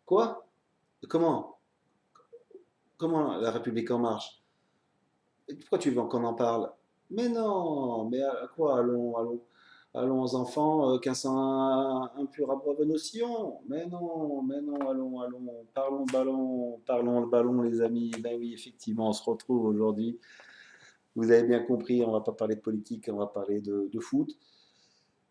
Quoi? Comment? Comment la République en marche? Et pourquoi tu veux qu'on en parle? Mais non, mais à quoi? Allons aux enfants, qu'un impur abreuve nos sillons. Mais non, parlons le ballon, les amis. Ben oui, effectivement, on se retrouve aujourd'hui. Vous avez bien compris, on va pas parler de politique, on va parler de foot.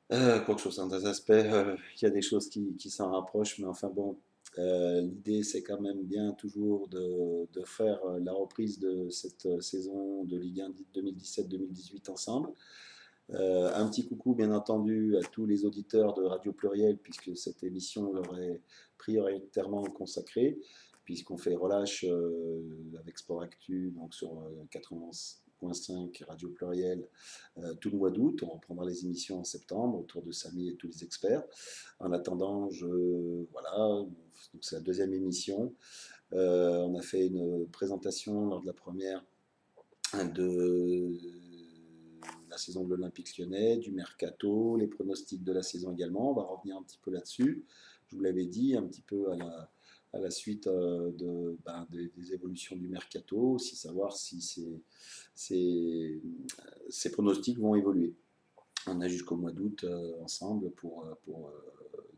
Quoique sur certains aspects, il y a des choses qui s'en rapprochent, mais enfin bon, l'idée c'est quand même bien toujours de faire la reprise de cette saison de Ligue 1 2017-2018 ensemble. Un petit coucou bien entendu à tous les auditeurs de Radio Pluriel, puisque cette émission leur est prioritairement consacrée, puisqu'on fait relâche avec Sport Actu, donc sur 80.5 Radio Pluriel tout le mois d'août. On reprendra les émissions en septembre autour de Samy et tous les experts. En attendant, voilà, c'est la deuxième émission. On a fait une présentation lors de la première de la saison de l'Olympique lyonnais, du mercato, les pronostics de la saison également. On va revenir un petit peu là-dessus. Je vous l'avais dit, un petit peu à la suite des évolutions du mercato, aussi savoir si ces pronostics vont évoluer. On a jusqu'au mois d'août ensemble pour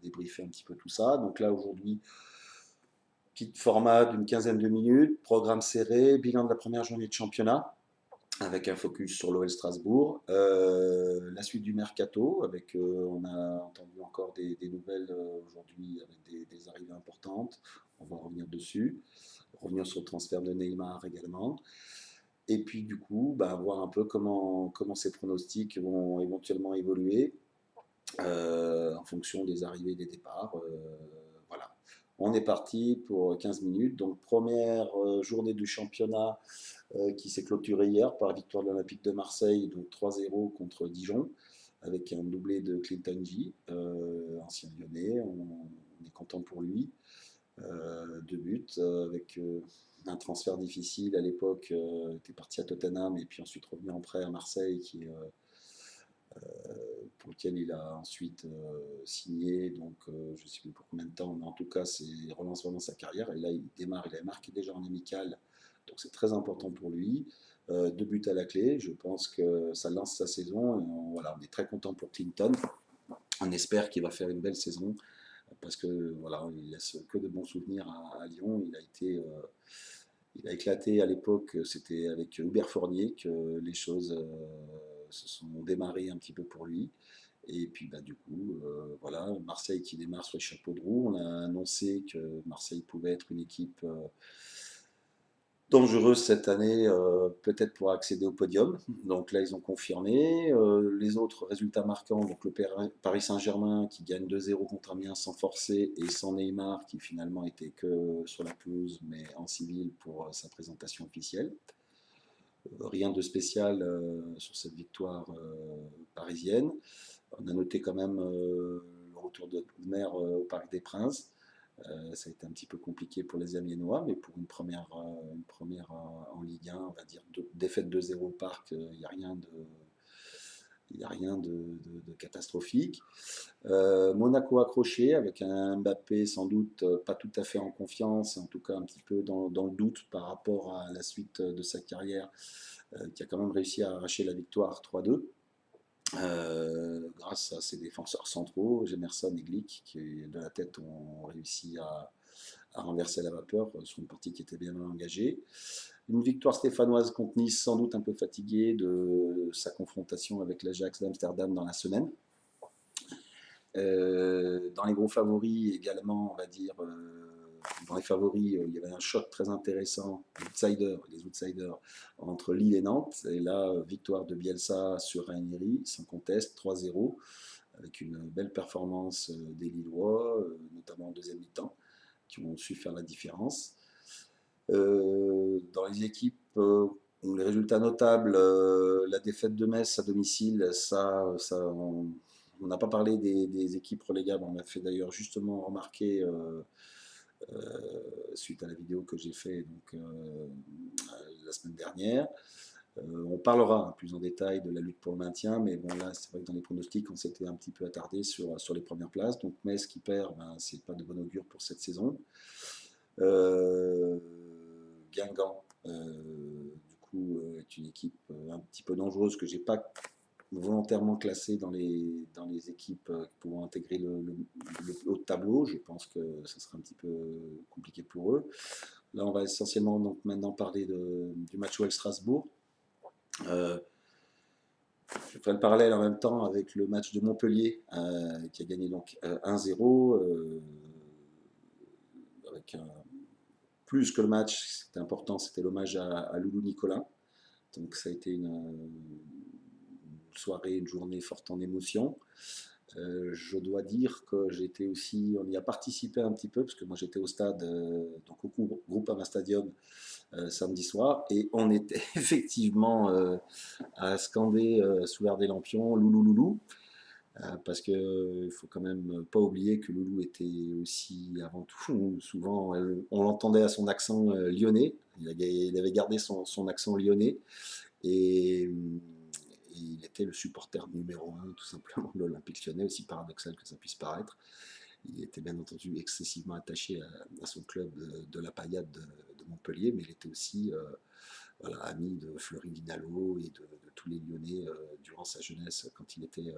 débriefer un petit peu tout ça. Donc là, aujourd'hui, petit format d'une quinzaine de minutes, programme serré, bilan de la première journée de championnat avec un focus sur l'OL Strasbourg. La suite du mercato, on a entendu encore des nouvelles aujourd'hui avec des arrivées importantes. On va revenir dessus. Revenir sur le transfert de Neymar également. Et puis du coup, voir un peu comment ces pronostics vont éventuellement évoluer en fonction des arrivées et des départs. Voilà. On est parti pour 15 minutes. Donc première journée du championnat qui s'est clôturée hier par la victoire de l'Olympique de Marseille, donc 3-0 contre Dijon, avec un doublé de Clinton G, ancien lyonnais. On est content pour lui. Deux buts avec un transfert difficile à l'époque. Était parti à Tottenham et puis ensuite revenu en prêt à Marseille, pour lequel il a ensuite signé, donc je ne sais plus pour combien de temps, mais en tout cas, il relance vraiment sa carrière. Et là, il démarre, il a marqué déjà en amical, donc c'est très important pour lui. Deux buts à la clé, je pense que ça lance sa saison. Et voilà, on est très content pour Clinton. On espère qu'il va faire une belle saison parce que voilà, il laisse que de bons souvenirs à Lyon. Il a éclaté à l'époque, c'était avec Hubert Fournier que les choses se sont démarrées un petit peu pour lui. Et puis du coup, voilà, Marseille qui démarre sur les chapeaux de roue. On a annoncé que Marseille pouvait être une équipe dangereuse cette année, peut-être pour accéder au podium. Donc là, ils ont confirmé. Les autres résultats marquants, donc le Paris Saint-Germain qui gagne 2-0 contre Amiens sans forcer et sans Neymar qui finalement était que sur la pelouse mais en civil pour sa présentation officielle. Rien de spécial sur cette victoire parisienne. On a noté quand même le retour de Mer au Parc des Princes. Ça a été un petit peu compliqué pour les Amiénois, mais pour une première en Ligue 1, on va dire défaite 2-0 au Parc, il n'y a rien de catastrophique. Monaco accroché avec un Mbappé sans doute pas tout à fait en confiance, en tout cas un petit peu dans le doute par rapport à la suite de sa carrière, qui a quand même réussi à arracher la victoire 3-2. Grâce à ses défenseurs centraux, Jemerson et Glick, qui de la tête ont réussi à renverser la vapeur sur une partie qui était bien engagée. Une victoire stéphanoise contre Nice, sans doute un peu fatiguée de sa confrontation avec l'Ajax d'Amsterdam dans la semaine. Dans les gros favoris également, on va dire, dans les favoris, il y avait un choc très intéressant, les outsiders, entre Lille et Nantes. Et là, victoire de Bielsa sur Ranieri, sans conteste, 3-0, avec une belle performance des Lillois, notamment en deuxième mi-temps, qui ont su faire la différence. Dans les équipes, les résultats notables, la défaite de Metz à domicile, on n'a pas parlé des équipes relégables, on l'a fait d'ailleurs justement remarquer suite à la vidéo que j'ai fait la semaine dernière. On parlera plus en détail de la lutte pour le maintien, mais bon là c'est vrai que dans les pronostics on s'était un petit peu attardé sur les premières places. Donc Metz qui perd, ben, c'est pas de bon augure pour cette saison. Euh, Guingamp, du coup, est une équipe un petit peu dangereuse que j'ai pas volontairement classée dans les équipes pouvant intégrer le haut de tableau. Je pense que ça sera un petit peu compliqué pour eux. Là, on va essentiellement donc maintenant parler du match OL-Strasbourg. Euh, je ferai le parallèle en même temps avec le match de Montpellier qui a gagné donc 1-0 avec plus que le match, c'était important, c'était l'hommage à Loulou Nicolas. Donc ça a été une soirée, une journée forte en émotion. Je dois dire que j'étais aussi, on y a participé un petit peu, parce que moi j'étais au stade, donc au Groupama Stadium samedi soir, et on était effectivement à scander sous l'air des lampions Loulou Loulou. Parce qu'il ne faut quand même pas oublier que Loulou était aussi avant tout, souvent on l'entendait à son accent lyonnais, il avait gardé son accent lyonnais et il était le supporter numéro un tout simplement de l'Olympique lyonnais, aussi paradoxal que ça puisse paraître. Il était bien entendu excessivement attaché à son club de la paillade de Montpellier, mais il était aussi voilà, ami de Fleury Vinalo et de tous les Lyonnais durant sa jeunesse quand il était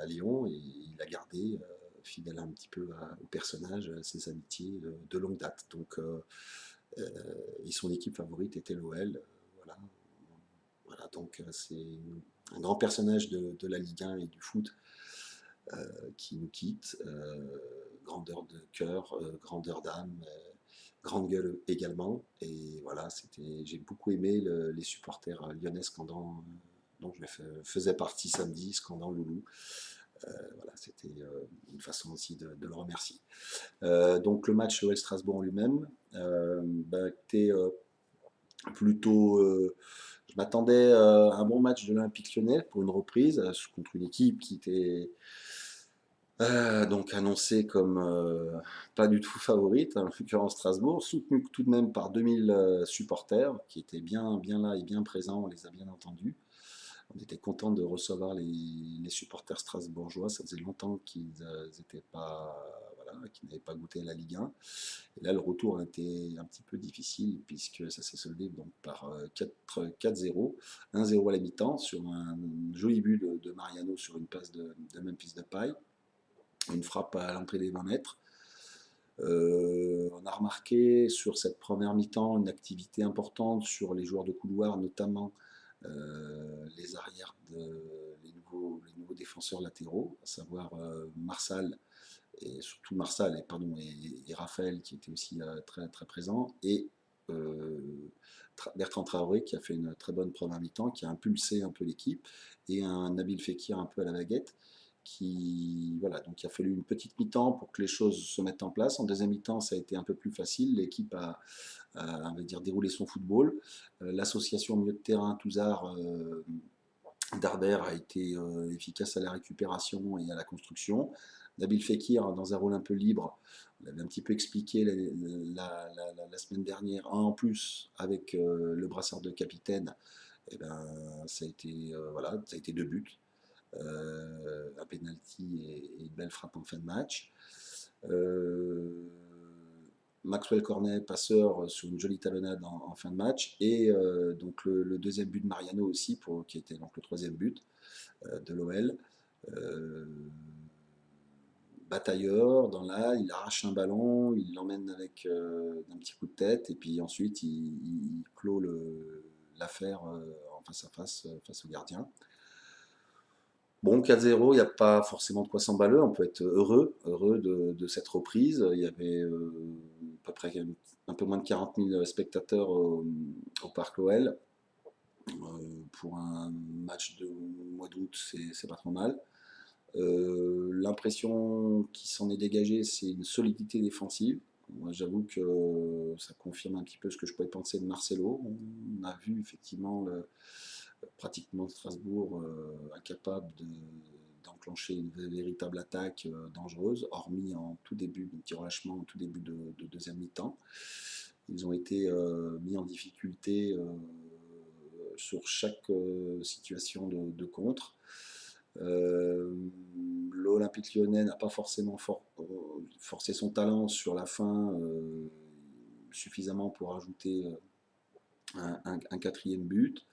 à Lyon, et il a gardé, fidèle un petit peu au personnage, ses amitiés de longue date. Donc, et son équipe favorite était l'OL. Voilà. Voilà, donc c'est un grand personnage de la Ligue 1 et du foot qui nous quitte. Grandeur de cœur, grandeur d'âme, grande gueule également. Et voilà, j'ai beaucoup aimé les supporters lyonnais scandant, dont je faisais partie samedi, scandant Loulou. Voilà, c'était une façon aussi de le remercier. Donc le match OL Strasbourg en lui-même, bah, était plutôt. Je m'attendais à un bon match de l'Olympique Lyonnais pour une reprise contre une équipe qui était donc annoncée comme pas du tout favorite, en l'occurrence Strasbourg, soutenue tout de même par 2000 supporters qui étaient bien, bien là et bien présents, on les a bien entendus. On était content de recevoir les supporters strasbourgeois. Ça faisait longtemps qu'ils n'étaient pas, voilà, qu'ils n'avaient pas goûté à la Ligue 1. Et là, le retour a été un petit peu difficile puisque ça s'est soldé donc par 4-0, 1-0 à la mi-temps sur un joli but de Mariano sur une passe de Memphis Depay, une frappe à l'entrée des 20 mètres. On a remarqué sur cette première mi-temps une activité importante sur les joueurs de couloir, notamment les arrières, les nouveaux défenseurs latéraux, à savoir Marsal, et surtout Marsal et Raphaël qui étaient aussi très, très présents, et euh, Bertrand Traoré qui a fait une très bonne première mi-temps, qui a impulsé un peu l'équipe, et un Nabil Fekir un peu à la baguette. Voilà, donc il a fallu une petite mi-temps pour que les choses se mettent en place. En deuxième mi-temps, ça a été un peu plus facile. L'équipe on va dire, déroulé son football. L'association au milieu de terrain Touzard Darder a été efficace à la récupération et à la construction. Nabil Fekir, dans un rôle un peu libre, on l'avait un petit peu expliqué la semaine dernière, en plus avec le brassard de capitaine, et ben, voilà, ça a été 2 buts, un penalty et une belle frappe en fin de match. Maxwell Cornet, passeur sur une jolie talonnade en fin de match, et donc le deuxième but de Mariano aussi, qui était donc le troisième but de l'OL. Euh, Batailleur dans l'aile, il arrache un ballon, il l'emmène avec un petit coup de tête, et puis ensuite il clôt l'affaire en face à face au gardien. Bon, 4-0, il n'y a pas forcément de quoi s'emballer, on peut être heureux de cette reprise. Il y avait à peu près un peu moins de 40 000 spectateurs au Parc OL. Pour un match de mois d'août, c'est pas trop mal. L'impression qui s'en est dégagée, c'est une solidité défensive. Moi, j'avoue que ça confirme un petit peu ce que je pouvais penser de Marcelo. On a vu effectivement pratiquement Strasbourg incapable d'enclencher une véritable attaque dangereuse, hormis en tout début de petit relâchement, en tout début de deuxième mi-temps. Ils ont été mis en difficulté sur chaque situation de contre. L'Olympique Lyonnais n'a pas forcément forcé son talent sur la fin suffisamment pour ajouter un quatrième but.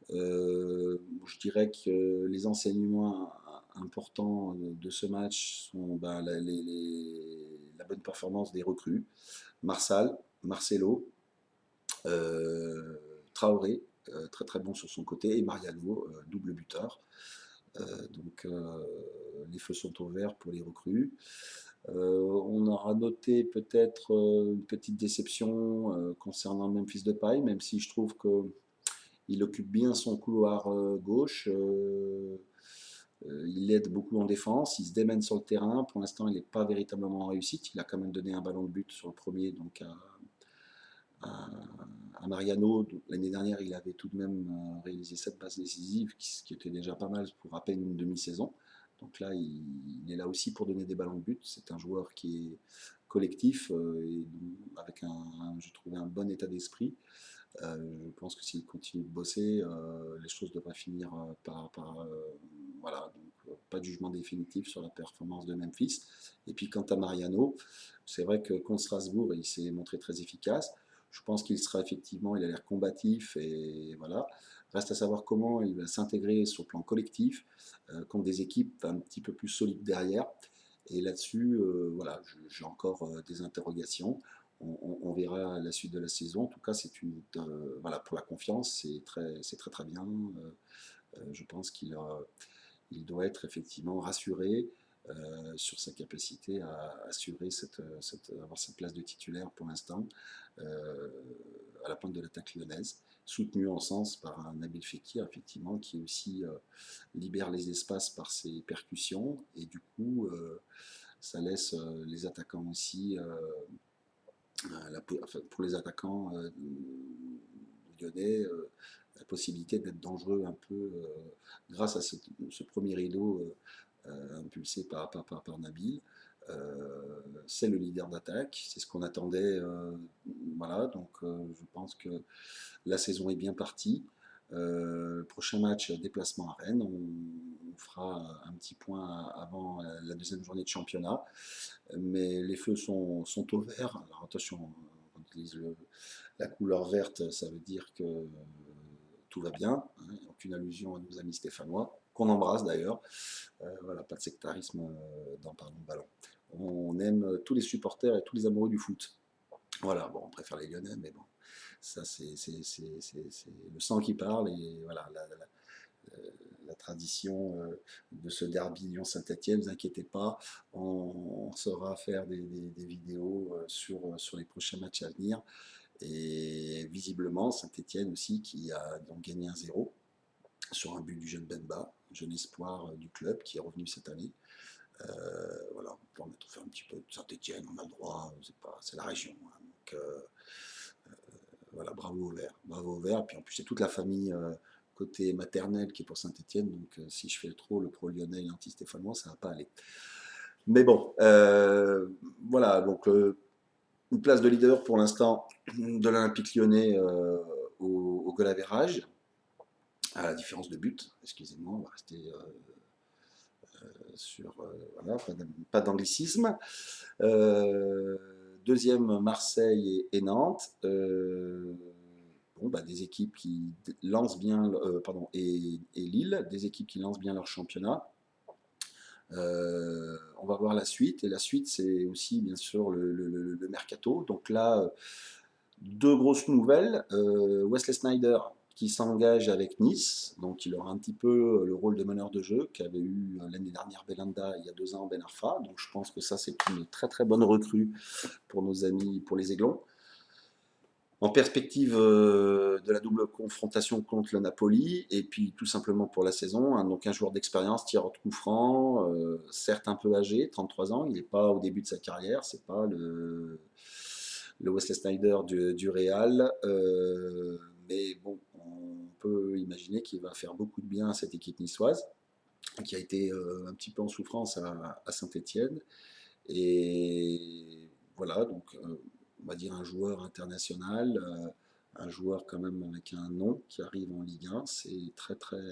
Je dirais que les enseignements importants de ce match sont la bonne performance des recrues. Marcelo, Traoré, très très bon sur son côté, et Mariano, double buteur. Donc les feux sont au vert pour les recrues. On aura noté peut-être une petite déception concernant Memphis Depay, même si je trouve qu'il occupe bien son couloir gauche. Il aide beaucoup en défense, il se démène sur le terrain. Pour l'instant, il n'est pas véritablement en réussite. Il a quand même donné un ballon de but sur le premier, donc à Mariano. L'année dernière, il avait tout de même réalisé 7 passes décisives, ce qui était déjà pas mal pour à peine une demi-saison. Donc là, il est là aussi pour donner des ballons de but. C'est un joueur qui est collectif et avec je trouvais un bon état d'esprit. Je pense que s'il continue de bosser, les choses devraient finir voilà, donc pas de jugement définitif sur la performance de Memphis. Et puis quant à Mariano, c'est vrai que contre Strasbourg, il s'est montré très efficace. Je pense qu'il sera effectivement, il a l'air combatif et voilà. Reste à savoir comment il va s'intégrer sur le plan collectif contre des équipes un petit peu plus solides derrière. Et là-dessus, voilà, j'ai encore des interrogations. On verra la suite de la saison. En tout cas, voilà, pour la confiance, c'est très très bien. Je pense qu'il doit être effectivement rassuré sur sa capacité à assurer avoir cette place de titulaire pour l'instant à la pointe de l'attaque lyonnaise, soutenu en sens par un Nabil Fekir, effectivement, qui aussi libère les espaces par ses percussions, et du coup, ça laisse les attaquants aussi, pour les attaquants lyonnais, la possibilité d'être dangereux un peu grâce à ce premier rideau impulsé par Nabil. C'est le leader d'attaque, c'est ce qu'on attendait. Voilà, donc je pense que la saison est bien partie. Prochain match, déplacement à Rennes. On fera un petit point avant la deuxième journée de championnat. Mais les feux sont au vert. Alors attention, quand on utilise la couleur verte, ça veut dire que tout va bien. Hein, aucune allusion à nos amis stéphanois, qu'on embrasse d'ailleurs. Voilà, pas de sectarisme dans Parlons Ballon. On aime tous les supporters et tous les amoureux du foot. Voilà, bon, on préfère les Lyonnais, mais bon, ça c'est le sang qui parle, et voilà, la tradition de ce derby Lyon-Saint-Etienne, ne vous inquiétez pas, on saura faire des vidéos sur les prochains matchs à venir. Et visiblement, Saint-Etienne aussi, qui a donc gagné 1-0 sur un but du jeune Benba, jeune espoir du club qui est revenu cette année. Voilà, on peut en faire un petit peu de Saint-Etienne, on a le droit, c'est la région. Hein, donc voilà, bravo au vert. Et puis en plus, c'est toute la famille côté maternel qui est pour Saint-Etienne, donc si je fais le pro lyonnais et l'anti-stéphanois, ça va pas aller. Mais bon, voilà, donc une place de leader pour l'instant de l'Olympique lyonnais au goal average, à la différence de but, excusez-moi, on va rester sur voilà, pas d'anglicisme. Deuxième, Marseille et Nantes. Bon, bah, des équipes qui lancent bien, et Lille, des équipes qui lancent bien leur championnat. On va voir la suite, et la suite, c'est aussi bien sûr le mercato. Donc là, deux grosses nouvelles. Wesley Sneijder qui s'engage avec Nice, donc il aura un petit peu le rôle de meneur de jeu qu'avait eu l'année dernière Belhanda, il y a 2 ans Ben Arfa. Donc je pense que ça, c'est une très très bonne recrue pour nos amis, pour les Aiglons. En perspective de la double confrontation contre le Napoli, et puis tout simplement pour la saison, hein, donc un joueur d'expérience, tireur de coup franc, certes un peu âgé, 33 ans, il n'est pas au début de sa carrière, c'est pas le Wesley Sneijder du Real, mais bon, on peut imaginer qu'il va faire beaucoup de bien à cette équipe niçoise, qui a été un petit peu en souffrance à Saint-Etienne. Et voilà, donc on va dire un joueur international un joueur quand même avec un nom qui arrive en Ligue 1, c'est très très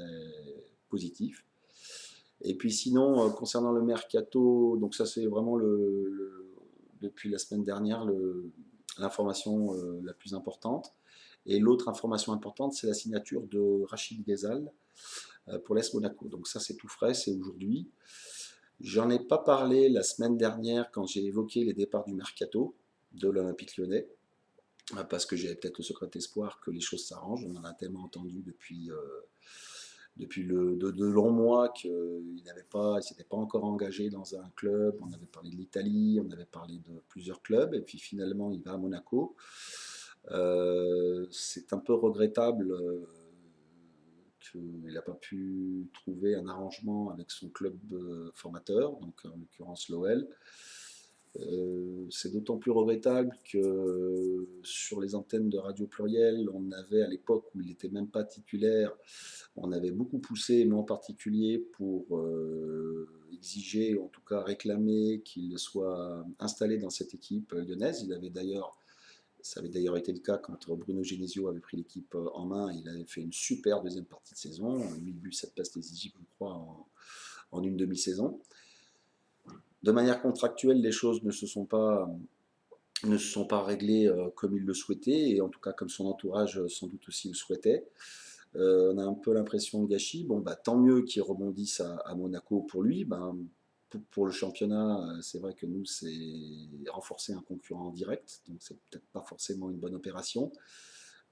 positif. Et puis sinon, concernant le mercato, donc ça c'est vraiment depuis la semaine dernière l'information la plus importante. Et l'autre information importante, c'est la signature de Rachid Ghezal pour l'AS Monaco. Donc ça c'est tout frais, c'est aujourd'hui. J'en ai pas parlé la semaine dernière quand j'ai évoqué les départs du mercato de l'Olympique Lyonnais, parce que j'avais peut-être le secret espoir que les choses s'arrangent. On en a tellement entendu depuis de longs mois qu'il ne s'était pas encore engagé dans un club. On avait parlé de l'Italie, on avait parlé de plusieurs clubs, et puis finalement il va à Monaco. C'est un peu regrettable qu'il n'a pas pu trouver un arrangement avec son club formateur, donc en l'occurrence l'OL. C'est d'autant plus regrettable que sur les antennes de Radio Pluriel, on avait à l'époque où il n'était même pas titulaire, on avait beaucoup poussé, moi en particulier, pour exiger, ou en tout cas réclamer qu'il soit installé dans cette équipe lyonnaise. Ça avait d'ailleurs été le cas quand Bruno Genesio avait pris l'équipe en main. Il avait fait une super deuxième partie de saison, 8 buts, 7 passes décisives, je crois, en une demi-saison. De manière contractuelle, les choses ne se sont pas réglées comme il le souhaitait, et en tout cas comme son entourage sans doute aussi le souhaitait. On a un peu l'impression de gâchis. Bon, bah, tant mieux qu'il rebondisse à Monaco pour lui. Ben, pour le championnat, c'est vrai que nous, c'est renforcer un concurrent direct, donc c'est peut-être pas forcément une bonne opération.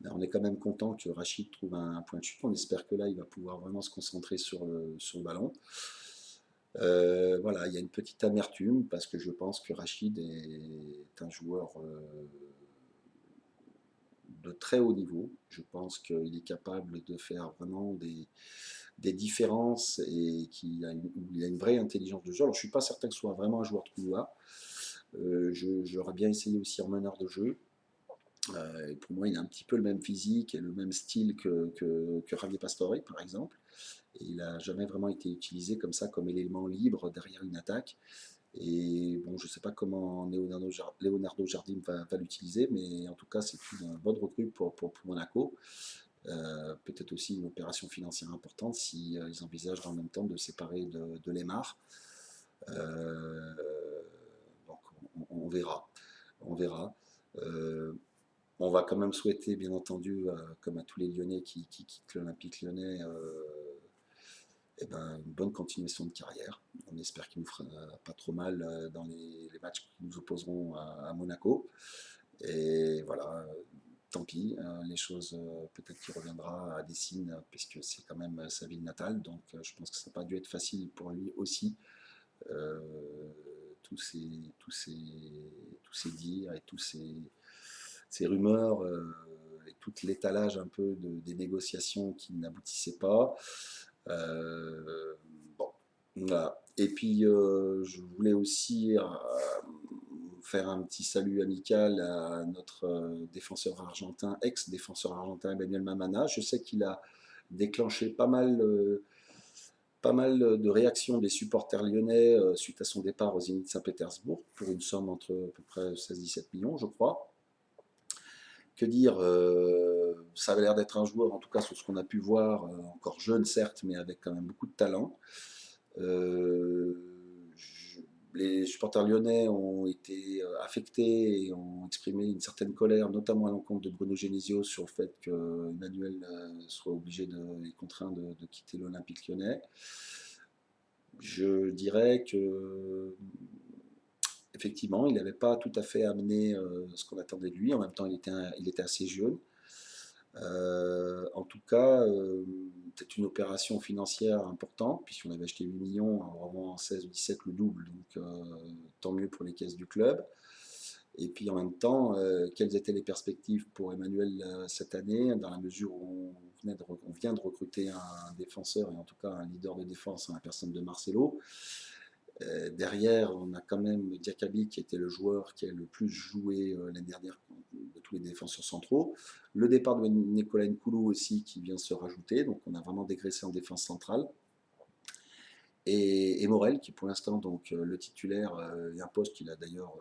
Mais on est quand même content que Rachid trouve un point de chute. On espère que là, il va pouvoir vraiment se concentrer sur le ballon. Voilà, il y a une petite amertume parce que je pense que Rachid est un joueur de très haut niveau. Je pense qu'il est capable de faire vraiment des différences et qu'il a une vraie intelligence de jeu. Alors je ne suis pas certain que ce soit vraiment un joueur de couloir. J'aurais bien essayé aussi en meneur de jeu. Et pour moi, il a un petit peu le même physique et le même style que Javier Pastore, par exemple. Et il n'a jamais vraiment été utilisé comme ça, comme élément libre derrière une attaque. Et bon, je ne sais pas comment Leonardo Jardim va l'utiliser, mais en tout cas, c'est une bonne recrue pour Monaco. Peut-être aussi une opération financière importante si ils envisagent en même temps de séparer de Lemar. Euh, donc on verra. On verra. Euh, on va quand même souhaiter, bien entendu, comme à tous les Lyonnais qui quittent l'Olympique Lyonnais, eh ben, une bonne continuation de carrière. On espère qu'il nous fera pas trop mal dans les matchs qui nous opposeront à Monaco. Et voilà, tant pis, les choses, peut-être qu'il reviendra à Dessine, puisque c'est quand même sa ville natale, donc je pense que ça n'a pas dû être facile pour lui aussi. Euh, tous ces dires et ces rumeurs et tout l'étalage un peu des négociations qui n'aboutissaient pas. Bon, voilà. Et puis, je voulais aussi faire un petit salut amical à notre défenseur argentin, ex-défenseur argentin Emmanuel Mamana. Je sais qu'il a déclenché pas mal de réactions des supporters lyonnais suite à son départ au Zénith Saint-Pétersbourg pour une somme entre à peu près 16-17 millions, je crois. Que dire, ça avait l'air d'être un joueur, en tout cas sur ce qu'on a pu voir, encore jeune certes, mais avec quand même beaucoup de talent. Euh, les supporters lyonnais ont été affectés et ont exprimé une certaine colère, notamment à l'encontre de Bruno Genesio, sur le fait que Emmanuel soit obligé et contraint de quitter l'Olympique lyonnais. Je dirais que effectivement, il n'avait pas tout à fait amené ce qu'on attendait de lui. En même temps, il était assez jeune. En tout cas, c'est une opération financière importante, puisqu'on avait acheté 8 millions, en 16 ou 17 le double, donc tant mieux pour les caisses du club. Et puis en même temps, quelles étaient les perspectives pour Emmanuel cette année, dans la mesure où on vient de recruter un défenseur, et en tout cas un leader de défense, en la personne de Marcelo. Derrière, on a quand même Diakabi qui était le joueur qui a le plus joué l'année dernière de tous les défenseurs centraux. Le départ de Nicolas Nkoulou aussi qui vient se rajouter, donc on a vraiment dégraissé en défense centrale. Et Morel qui pour l'instant donc le titulaire et un poste qu'il a d'ailleurs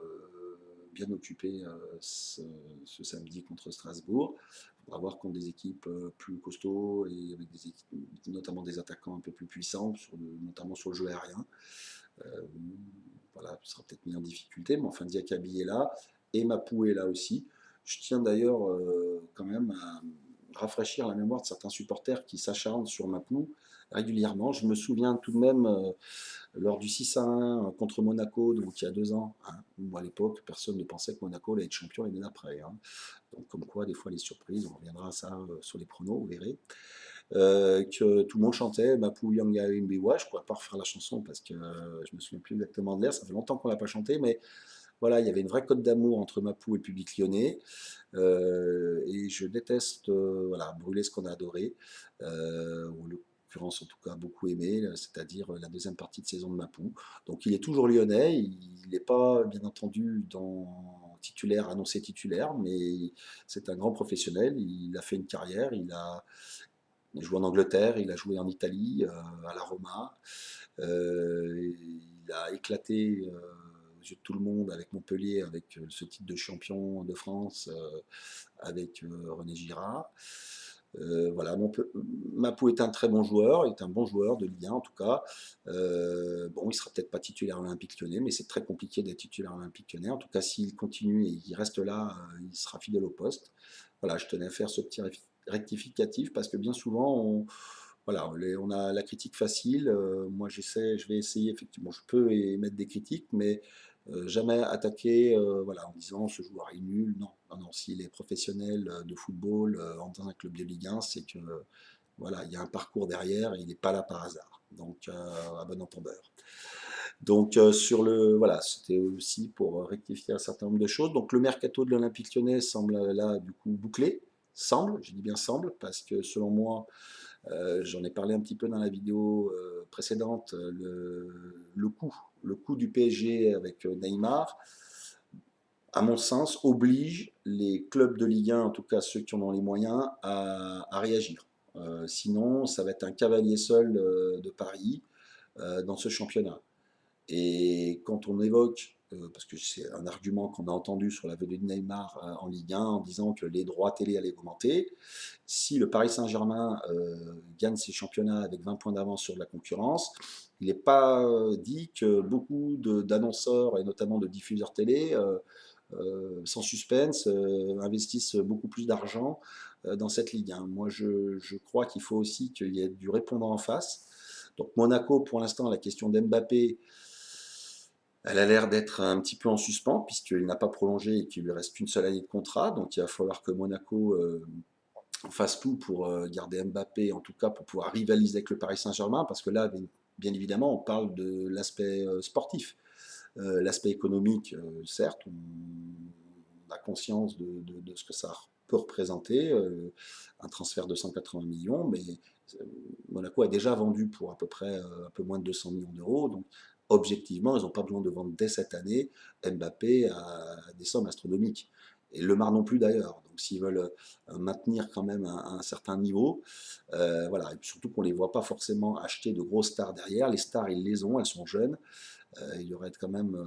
bien occupé ce samedi contre Strasbourg. Il faudra voir contre des équipes plus costauds et avec notamment des attaquants un peu plus puissants, notamment sur le jeu aérien. Voilà, il sera peut-être mis en difficulté, mais enfin Diakabi est là et Mapou est là aussi. Je tiens d'ailleurs quand même à rafraîchir la mémoire de certains supporters qui s'acharnent sur Mapou régulièrement. Je me souviens tout de même lors du 6-1 contre Monaco, donc il y a 2 ans, hein, où à l'époque personne ne pensait que Monaco allait être champion l'année d'après. Hein. Donc comme quoi, des fois les surprises, on reviendra à ça sur les pronos, vous verrez. Que tout le monde chantait Mapou Yanga Mbiwa. Je ne pourrais pas refaire la chanson parce que je me souviens plus exactement de l'air, ça fait longtemps qu'on ne l'a pas chanté, mais voilà, il y avait une vraie cote d'amour entre Mapou et le public lyonnais. Et je déteste voilà, brûler ce qu'on a adoré, ou en l'occurrence en tout cas beaucoup aimé, c'est-à-dire la deuxième partie de saison de Mapou. Donc il est toujours lyonnais, il n'est pas bien entendu titulaire, annoncé titulaire, mais c'est un grand professionnel, il a fait une carrière, il a joué en Angleterre, il a joué en Italie, à la Roma. Il a éclaté aux yeux de tout le monde avec Montpellier, avec ce titre de champion de France, avec René Girard. Voilà, Mapou est un très bon joueur, est un bon joueur de Ligue 1 en tout cas. Bon, il sera peut-être pas titulaire olympique lyonnais, mais c'est très compliqué d'être titulaire olympique lyonnais. En tout cas, s'il continue et qu'il reste là, il sera fidèle au poste. Voilà, je tenais à faire ce petit rectificatif parce que bien souvent, voilà, on a la critique facile. Moi, je vais essayer, effectivement, je peux émettre des critiques, mais jamais attaquer voilà, en disant ce joueur est nul. Non, non, non. S'il est professionnel de football dans un club de Ligue 1, c'est que voilà, il y a un parcours derrière et il n'est pas là par hasard. Donc, à bon entendeur. Donc, voilà, c'était aussi pour rectifier un certain nombre de choses. Donc, le mercato de l'Olympique Lyonnais semble là, du coup, bouclé. Semble, je dis bien semble, parce que selon moi, j'en ai parlé un petit peu dans la vidéo précédente, le coût du PSG avec Neymar, à mon sens, oblige les clubs de Ligue 1, en tout cas ceux qui en ont les moyens, à réagir. Sinon, ça va être un cavalier seul de Paris dans ce championnat. Et quand on évoque, parce que c'est un argument qu'on a entendu sur la venue de Neymar en Ligue 1 en disant que les droits télé allaient augmenter, si le Paris Saint-Germain gagne ses championnats avec 20 points d'avance sur la concurrence, il n'est pas dit que beaucoup d'annonceurs et notamment de diffuseurs télé, sans suspense, investissent beaucoup plus d'argent dans cette Ligue 1. Moi, je crois qu'il faut aussi qu'il y ait du répondant en face. Donc Monaco, pour l'instant, la question d'Mbappé, elle a l'air d'être un petit peu en suspens, puisqu'il n'a pas prolongé et qu'il lui reste qu'une seule année de contrat. Donc il va falloir que Monaco fasse tout pour garder Mbappé, en tout cas pour pouvoir rivaliser avec le Paris Saint-Germain, parce que là, bien évidemment, on parle de l'aspect sportif. L'aspect économique, certes, on a conscience de ce que ça peut représenter, un transfert de 180 millions, mais Monaco a déjà vendu pour à peu près un peu moins de 200 millions d'euros, donc objectivement, ils n'ont pas besoin de vendre dès cette année Mbappé à des sommes astronomiques. Et Lemar non plus d'ailleurs. Donc s'ils veulent maintenir quand même un certain niveau, voilà. Et puis surtout qu'on ne les voit pas forcément acheter de grosses stars derrière. Les stars, ils les ont, elles sont jeunes. Il y aurait quand même,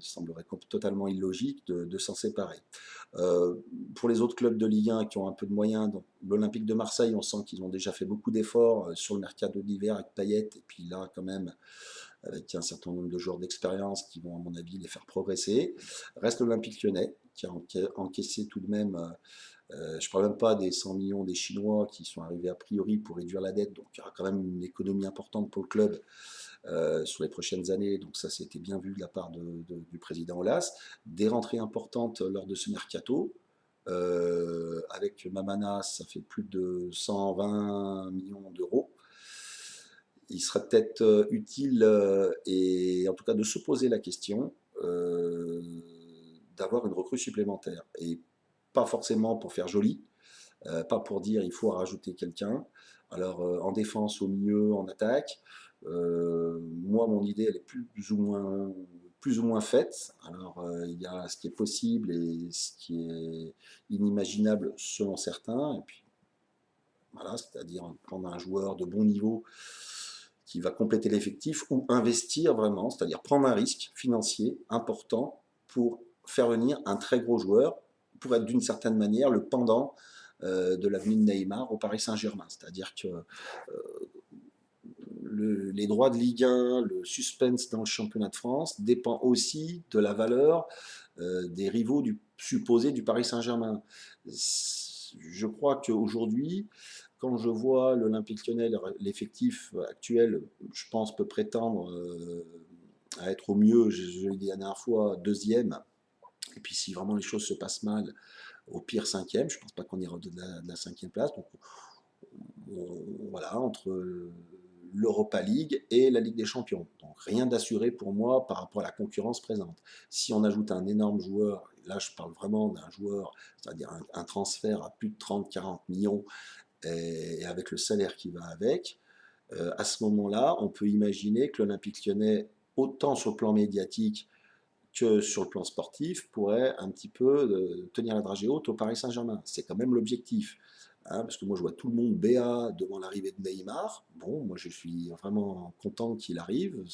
il semblerait totalement illogique de s'en séparer. Pour les autres clubs de Ligue 1 qui ont un peu de moyens, donc l'Olympique de Marseille, on sent qu'ils ont déjà fait beaucoup d'efforts sur le mercato d'hiver avec Payet, et puis là quand même avec un certain nombre de joueurs d'expérience qui vont à mon avis les faire progresser. Reste l'Olympique lyonnais qui a encaissé tout de même, je ne parle même pas des 100 millions des Chinois qui sont arrivés a priori pour réduire la dette, donc il y aura quand même une économie importante pour le club sur les prochaines années, donc ça c'était bien vu de la part du président Olas. Des rentrées importantes lors de ce mercato, avec Mamana ça fait plus de 120 millions d'euros. Il serait peut-être utile, et en tout cas de se poser la question d'avoir une recrue supplémentaire, et pas forcément pour faire joli, pas pour dire il faut rajouter quelqu'un. Alors en défense, au milieu, en attaque, moi mon idée elle est plus ou moins faite. Alors il y a ce qui est possible et ce qui est inimaginable selon certains. Et puis voilà, c'est-à-dire prendre un joueur de bon niveau qui va compléter l'effectif ou investir vraiment, c'est-à-dire prendre un risque financier important pour faire venir un très gros joueur pour être d'une certaine manière le pendant de l'avenue de Neymar au Paris Saint-Germain. C'est-à-dire que les droits de Ligue 1, le suspense dans le championnat de France dépend aussi de la valeur des rivaux supposés du Paris Saint-Germain. Je crois qu'aujourd'hui, quand je vois l'Olympique Lyonnais, l'effectif actuel, je pense, peut prétendre à être au mieux, je l'ai dit la dernière fois, deuxième. Et puis si vraiment les choses se passent mal, au pire cinquième. Je ne pense pas qu'on ira au-delà de la cinquième place. Donc voilà, entre l'Europa League et la Ligue des Champions. Donc rien d'assuré pour moi par rapport à la concurrence présente. Si on ajoute un énorme joueur, là je parle vraiment d'un joueur, c'est-à-dire un transfert à plus de 30-40 millions et avec le salaire qui va avec, à ce moment-là, on peut imaginer que l'Olympique Lyonnais, autant sur le plan médiatique que sur le plan sportif, pourrait un petit peu tenir la dragée haute au Paris Saint-Germain. C'est quand même l'objectif. Hein, parce que moi, je vois tout le monde béat devant l'arrivée de Neymar. Bon, moi, je suis vraiment content qu'il arrive.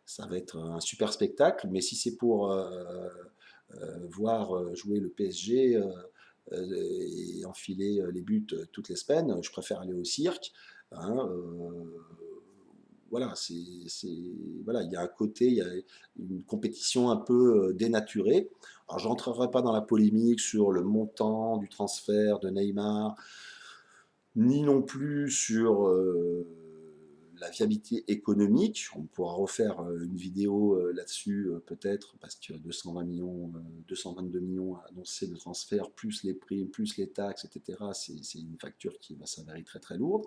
Ça va être un super spectacle. Mais si c'est pour voir jouer le PSG et enfiler les buts toutes les semaines, je préfère aller au cirque. Hein, voilà, voilà, il y a un côté, il y a une compétition un peu dénaturée. Alors, je rentrerai pas dans la polémique sur le montant du transfert de Neymar, ni non plus sur la viabilité économique. On pourra refaire une vidéo là-dessus, peut-être, parce que 220 millions, 222 millions annoncés de transfert, plus les primes, plus les taxes, etc., c'est une facture qui va s'avérer très très lourde.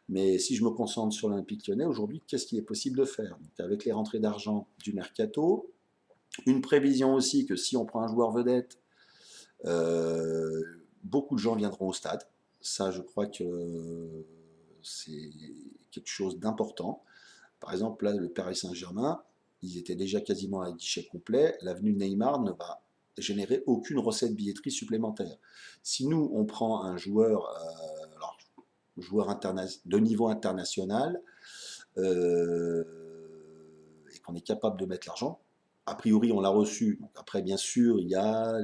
Mais si je me concentre sur l'Olympique Lyonnais, aujourd'hui, qu'est-ce qu'il est possible de faire? Donc, avec les rentrées d'argent du mercato, une prévision aussi que si on prend un joueur vedette, beaucoup de gens viendront au stade. Ça, je crois que c'est quelque chose d'important. Par exemple, là, le Paris Saint-Germain, ils étaient déjà quasiment à guichet complet. L'avenue Neymar ne va générer aucune recette billetterie supplémentaire. Si nous, on prend un joueur, alors, joueur de niveau international, euh, et qu'on est capable de mettre l'argent, a priori on l'a reçu. Donc après, bien sûr, il y a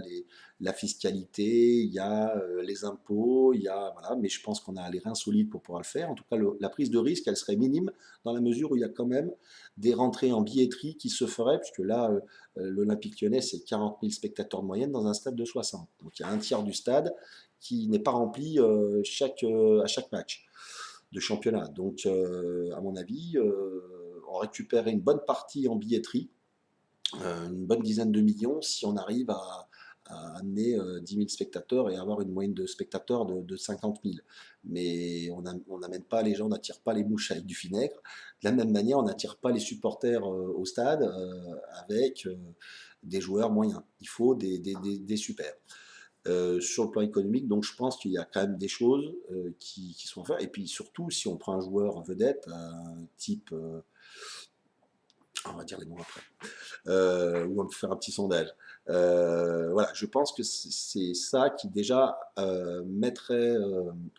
la fiscalité, il y a les impôts, il y a, voilà, mais je pense qu'on a les reins solides pour pouvoir le faire. En tout cas, la prise de risque, elle serait minime dans la mesure où il y a quand même des rentrées en billetterie qui se feraient, puisque là, l'Olympique Lyonnais, c'est 40 000 spectateurs de moyenne dans un stade de 60. Donc il y a un tiers du stade qui n'est pas rempli à chaque match de championnat. Donc, à mon avis, on récupérait une bonne partie en billetterie, une bonne dizaine de millions, si on arrive à amener 10 000 spectateurs et avoir une moyenne de spectateurs de 50 000. Mais on n'amène pas les gens, on n'attire pas les mouches avec du vinaigre. De la même manière, on n'attire pas les supporters au stade avec des joueurs moyens. Il faut des super. Sur le plan économique, donc je pense qu'il y a quand même des choses qui sont à faire. Et puis surtout, si on prend un joueur vedette, un type, on va dire les noms après, ou on peut faire un petit sondage. Voilà, je pense que c'est ça qui déjà mettrait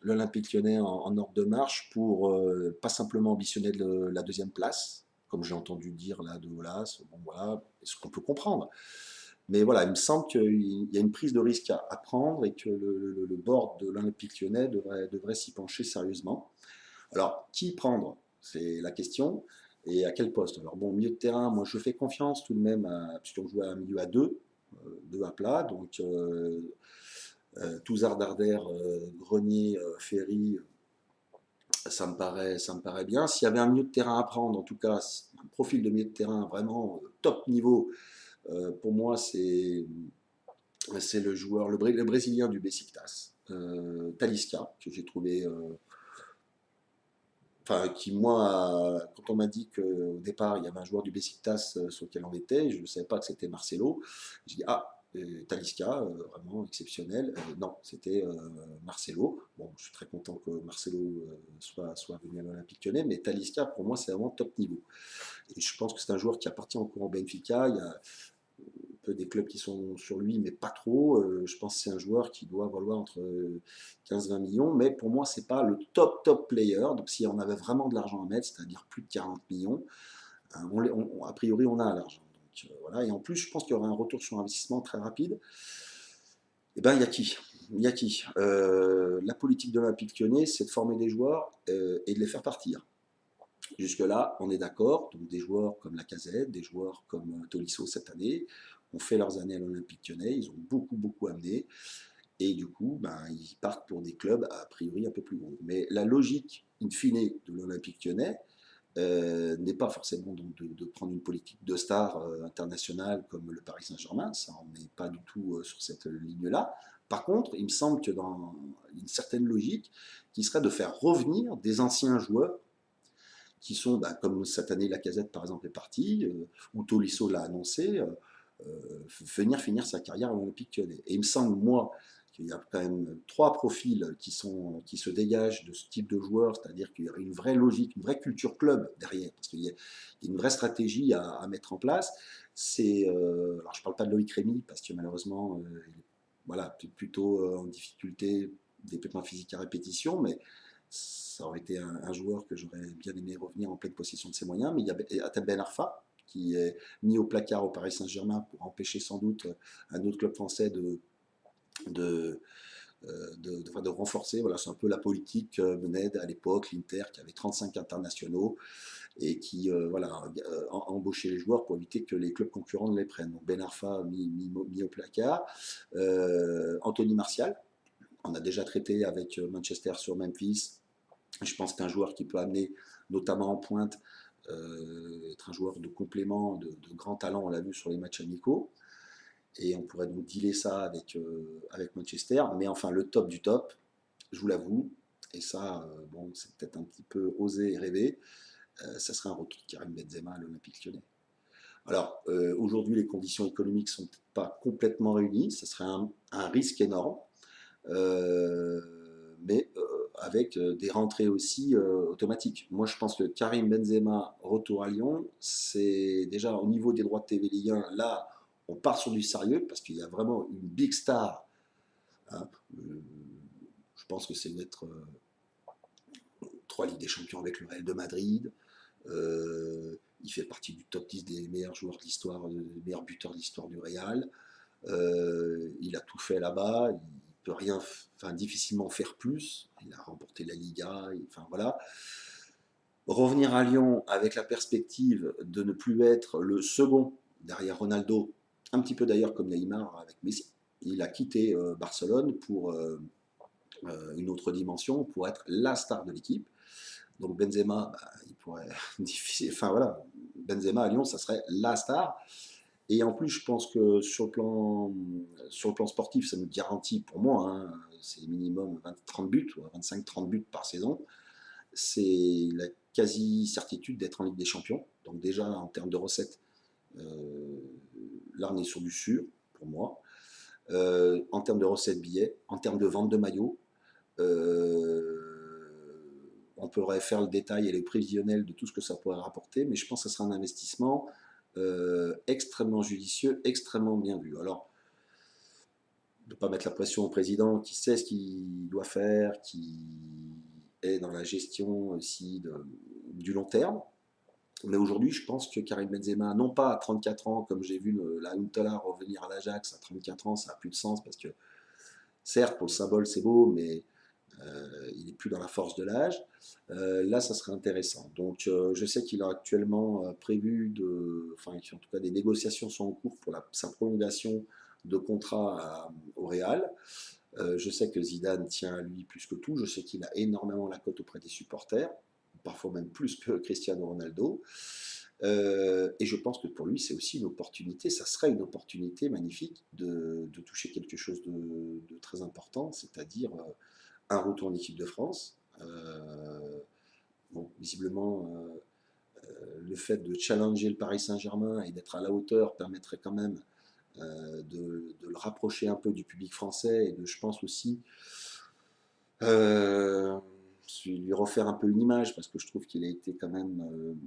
l'Olympique Lyonnais en ordre de marche pour pas simplement ambitionner la deuxième place, comme j'ai entendu dire là de Olas, bon voilà, ce qu'on peut comprendre. Mais voilà, il me semble qu'il y a une prise de risque à prendre et que le board de l'Olympique Lyonnais devrait s'y pencher sérieusement. Alors, qui prendre? C'est la question. Et à quel poste? Alors bon, milieu de terrain, moi je fais confiance tout de même, puisqu'on joue à un milieu à deux à plat, donc Touzard, Darder, Grenier, Ferry, ça me paraît bien. S'il y avait un milieu de terrain à prendre, en tout cas un profil de milieu de terrain vraiment top niveau, pour moi c'est le joueur, le Brésilien du Besiktas, Talisca, que j'ai trouvé enfin, qui moi, quand on m'a dit qu'au départ il y avait un joueur du Besiktas sur lequel on était, je ne savais pas que c'était Marcelo. J'ai dit ah, Talisca, vraiment exceptionnel. Non, c'était Marcelo. Bon, je suis très content que Marcelo soit venu à l'Olympique Lyonnais, mais Talisca pour moi c'est vraiment top niveau. Et je pense que c'est un joueur qui appartient encore au Benfica. Il y a peu des clubs qui sont sur lui, mais pas trop. Je pense que c'est un joueur qui doit valoir entre 15-20 millions, mais pour moi, c'est pas le top player. Donc, si on avait vraiment de l'argent à mettre, c'est-à-dire plus de 40 millions, a priori, on a l'argent. Donc voilà, et en plus, je pense qu'il y aura un retour sur investissement très rapide. Eh ben, il y a qui? Il y a qui? La politique de l'Olympique Lyonnais, c'est de former des joueurs et de les faire partir. Jusque-là, on est d'accord. Donc des joueurs comme Lacazette, des joueurs comme Tolisso cette année, ont fait leurs années à l'Olympique Lyonnais, ils ont beaucoup, beaucoup amené. Et du coup, ben, ils partent pour des clubs a priori un peu plus gros. Mais la logique, in fine, de l'Olympique Lyonnais n'est pas forcément donc de prendre une politique de star internationale comme le Paris Saint-Germain. Ça, on n'est pas du tout sur cette ligne-là. Par contre, il me semble que dans une certaine logique, qui serait de faire revenir des anciens joueurs qui sont, bah, comme cette année, Lacazette par exemple est parti, ou Tolisso l'a annoncé, venir finir sa carrière à l'Olympique Lyonnais. Et il me semble, moi, qu'il y a quand même trois profils qui se dégagent de ce type de joueurs, c'est-à-dire qu'il y a une vraie logique, une vraie culture club derrière, parce qu'il y a une vraie stratégie à mettre en place. Alors je ne parle pas de Loïc Rémy, parce que malheureusement, il est voilà, plutôt en difficulté, des pépins physiques à répétition, mais ça aurait été un joueur que j'aurais bien aimé revenir en pleine possession de ses moyens. Mais il y a Atem Ben Arfa, qui est mis au placard au Paris Saint-Germain pour empêcher sans doute un autre club français de, de renforcer. Voilà, c'est un peu la politique que menait à l'époque l'Inter, qui avait 35 internationaux et qui voilà, embauchait les joueurs pour éviter que les clubs concurrents ne les prennent. Donc Ben Arfa mis au placard. Anthony Martial, on a déjà traité avec Manchester sur Memphis. Je pense qu'un joueur qui peut amener, notamment en pointe, être un joueur de complément, de grand talent, on l'a vu sur les matchs amicaux. Et on pourrait donc dealer ça avec Manchester. Mais enfin, le top du top, je vous l'avoue, et ça, bon, c'est peut-être un petit peu osé et rêvé, ça serait un retour de Karim Benzema à l'Olympique Lyonnais. Alors, aujourd'hui, les conditions économiques ne sont pas complètement réunies, ça serait un risque énorme. Mais avec des rentrées aussi automatiques. Moi, je pense que Karim Benzema, retour à Lyon, c'est déjà au niveau des droits de TV Ligue 1, là, on part sur du sérieux parce qu'il y a vraiment une big star. Hein. Je pense que c'est d'être 3 Ligues des Champions avec le Real de Madrid. Il fait partie du top 10 des meilleurs joueurs de l'histoire, des meilleurs buteurs de l'histoire du Real. Il a tout fait là-bas. Il peut rien, enfin difficilement faire plus. Il a remporté la Liga. Enfin voilà. Revenir à Lyon avec la perspective de ne plus être le second derrière Ronaldo, un petit peu d'ailleurs comme Neymar avec Messi. Il a quitté Barcelone pour une autre dimension, pour être la star de l'équipe. Donc Benzema, bah, il pourrait enfin voilà, Benzema à Lyon, ça serait la star. Et en plus, je pense que sur le plan sportif, ça nous garantit, pour moi, hein, c'est minimum 20-30 buts, 25-30 buts par saison. C'est la quasi-certitude d'être en Ligue des Champions. Donc déjà, en termes de recettes, là, on est sur du sûr, pour moi. En termes de recettes billets, en termes de vente de maillots, on pourrait faire le détail et les prévisionnels de tout ce que ça pourrait rapporter, mais je pense que ce sera un investissement extrêmement judicieux, extrêmement bien vu. Alors, ne pas mettre la pression au président qui sait ce qu'il doit faire, qui est dans la gestion aussi du long terme. Mais aujourd'hui, je pense que Karim Benzema, non pas à 34 ans, comme j'ai vu la Huntelaar revenir à l'Ajax à 34 ans, ça n'a plus de sens parce que, certes, pour le symbole, c'est beau, mais il n'est plus dans la force de l'âge. Là, ça serait intéressant. Donc, je sais qu'il a actuellement prévu enfin, en tout cas, des négociations sont en cours pour sa prolongation de contrat au Real. Je sais que Zidane tient à lui plus que tout. Je sais qu'il a énormément la cote auprès des supporters, parfois même plus que Cristiano Ronaldo. Et je pense que pour lui, c'est aussi une opportunité, ça serait une opportunité magnifique de toucher quelque chose de très important, c'est-à-dire un retour en équipe de France. Bon, visiblement, le fait de challenger le Paris Saint-Germain et d'être à la hauteur permettrait quand même de le rapprocher un peu du public français et de, je pense aussi, lui refaire un peu une image parce que je trouve qu'il a été quand même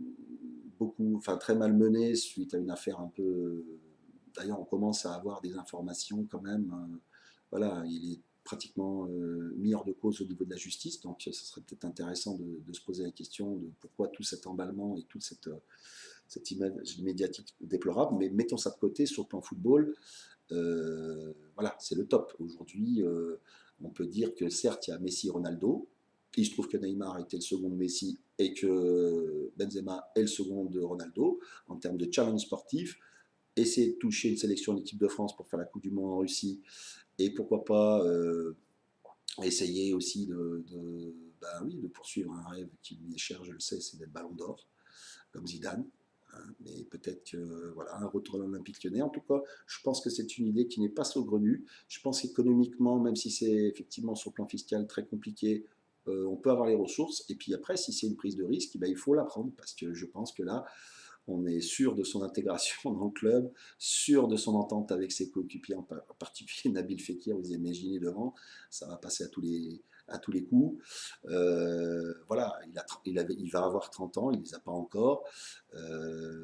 enfin très malmené suite à une affaire un peu. D'ailleurs, on commence à avoir des informations quand même. Voilà, il est pratiquement mis hors de cause au niveau de la justice, donc ce serait peut-être intéressant de se poser la question de pourquoi tout cet emballement et toute cette image médiatique déplorable, mais mettons ça de côté sur le plan football. Voilà, c'est le top. Aujourd'hui, on peut dire que certes, il y a Messi et Ronaldo. Il se trouve que Neymar était le second de Messi et que Benzema est le second de Ronaldo en termes de challenge sportif. Essayer de toucher une sélection de l'équipe de France pour faire la Coupe du Monde en Russie et pourquoi pas essayer aussi ben oui, de poursuivre un rêve qui lui est cher, je le sais, c'est d'être Ballon d'Or, comme Zidane. Hein, mais peut-être que voilà, un retour à l'Olympique Lyonnais. En tout cas, je pense que c'est une idée qui n'est pas saugrenue. Je pense qu'économiquement, même si c'est effectivement sur le plan fiscal très compliqué, on peut avoir les ressources. Et puis après, si c'est une prise de risque, ben, il faut la prendre parce que je pense que là, on est sûr de son intégration dans le club, sûr de son entente avec ses coéquipiers, en particulier Nabil Fekir, vous imaginez devant, ça va passer à tous les coups. Voilà, il va avoir 30 ans, il ne les a pas encore.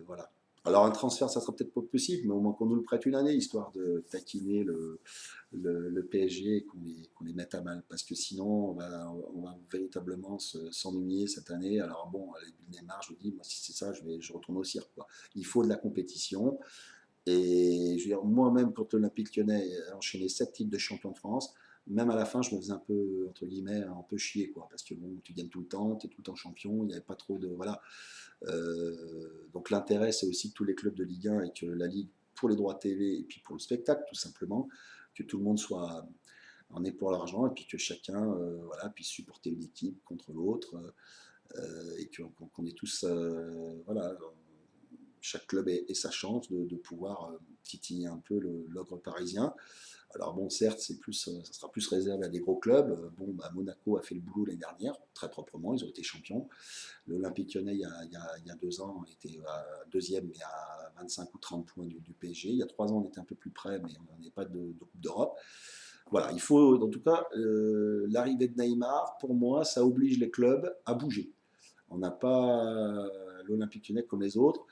Voilà. Alors un transfert, ça sera peut-être pas possible, mais au moins qu'on nous le prête une année, histoire de taquiner le PSG et qu'on les mette à mal. Parce que sinon, on va véritablement s'ennuyer cette année. Alors bon, avec Neymar, je vous dis, moi si c'est ça, je retourne au cirque, quoi. Il faut de la compétition. Et je veux dire, moi-même, quand l'Olympique Lyonnais a enchaîné 7 titres de champion de France, même à la fin, je me faisais un peu, entre guillemets, un peu chier, quoi. Parce que bon, tu gagnes tout le temps, tu es tout le temps champion, il n'y avait pas trop de. Voilà. Donc l'intérêt, c'est aussi que tous les clubs de Ligue 1 et que la Ligue, pour les droits TV et puis pour le spectacle, tout simplement, que tout le monde soit en ait pour l'argent et puis que chacun voilà, puisse supporter une équipe contre l'autre et qu'on ait tous, voilà, chaque club ait sa chance de pouvoir titiller un peu l'ogre parisien. Alors bon, certes, ça sera plus réservé à des gros clubs. Bon, bah, Monaco a fait le boulot l'année dernière, très proprement, ils ont été champions. L'Olympique Lyonnais, il y a 2 ans, était deuxième, mais à 25 ou 30 points du PSG. Il y a 3 ans, on était un peu plus près, mais on n'avait pas de Coupe d'Europe. Voilà, il faut, en tout cas, l'arrivée de Neymar, pour moi, ça oblige les clubs à bouger. On n'a pas l'Olympique Lyonnais comme les autres.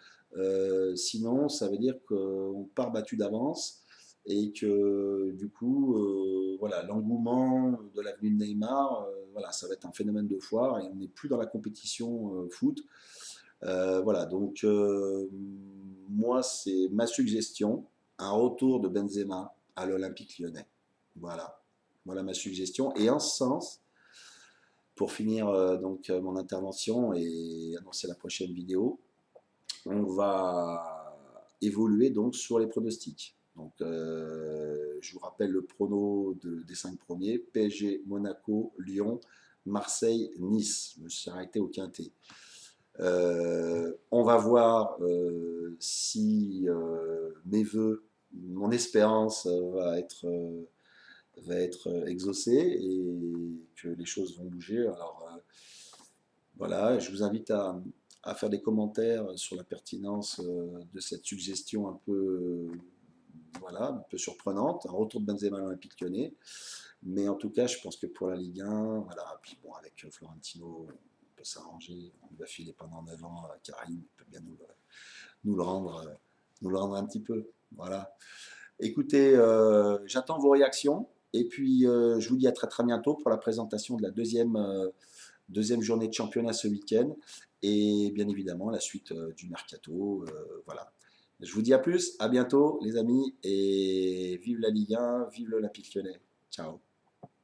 Sinon, ça veut dire qu'on part battu d'avance et que du coup, voilà, l'engouement de l'avenue de Neymar, voilà, ça va être un phénomène de foire et on n'est plus dans la compétition foot. Voilà, donc moi, c'est ma suggestion, un retour de Benzema à l'Olympique Lyonnais. Voilà, voilà ma suggestion. Et en ce sens, pour finir donc mon intervention et annoncer la prochaine vidéo, on va évoluer donc sur les pronostics. Donc, je vous rappelle le prono des 5 premiers: PSG, Monaco, Lyon, Marseille, Nice. Je me suis arrêté au quintet. On va voir si mes voeux, mon espérance va être exaucée et que les choses vont bouger. Alors voilà, je vous invite à faire des commentaires sur la pertinence de cette suggestion un peu, voilà, un peu surprenante, un retour de Benzema à l'Olympique Lyonnais. Mais en tout cas, je pense que pour la Ligue 1, voilà, puis bon, avec Florentino, on peut s'arranger. On va filer pendant 9 ans à Karim, il peut bien nous le rendre, nous le rendre un petit peu. Voilà. Écoutez, j'attends vos réactions. Et puis, je vous dis à très très bientôt pour la présentation de la deuxième journée de championnat ce week-end. Et bien évidemment, la suite du mercato. Voilà. Je vous dis à plus, à bientôt les amis. Et vive la Ligue 1, vive l'Olympique Lyonnais. Ciao.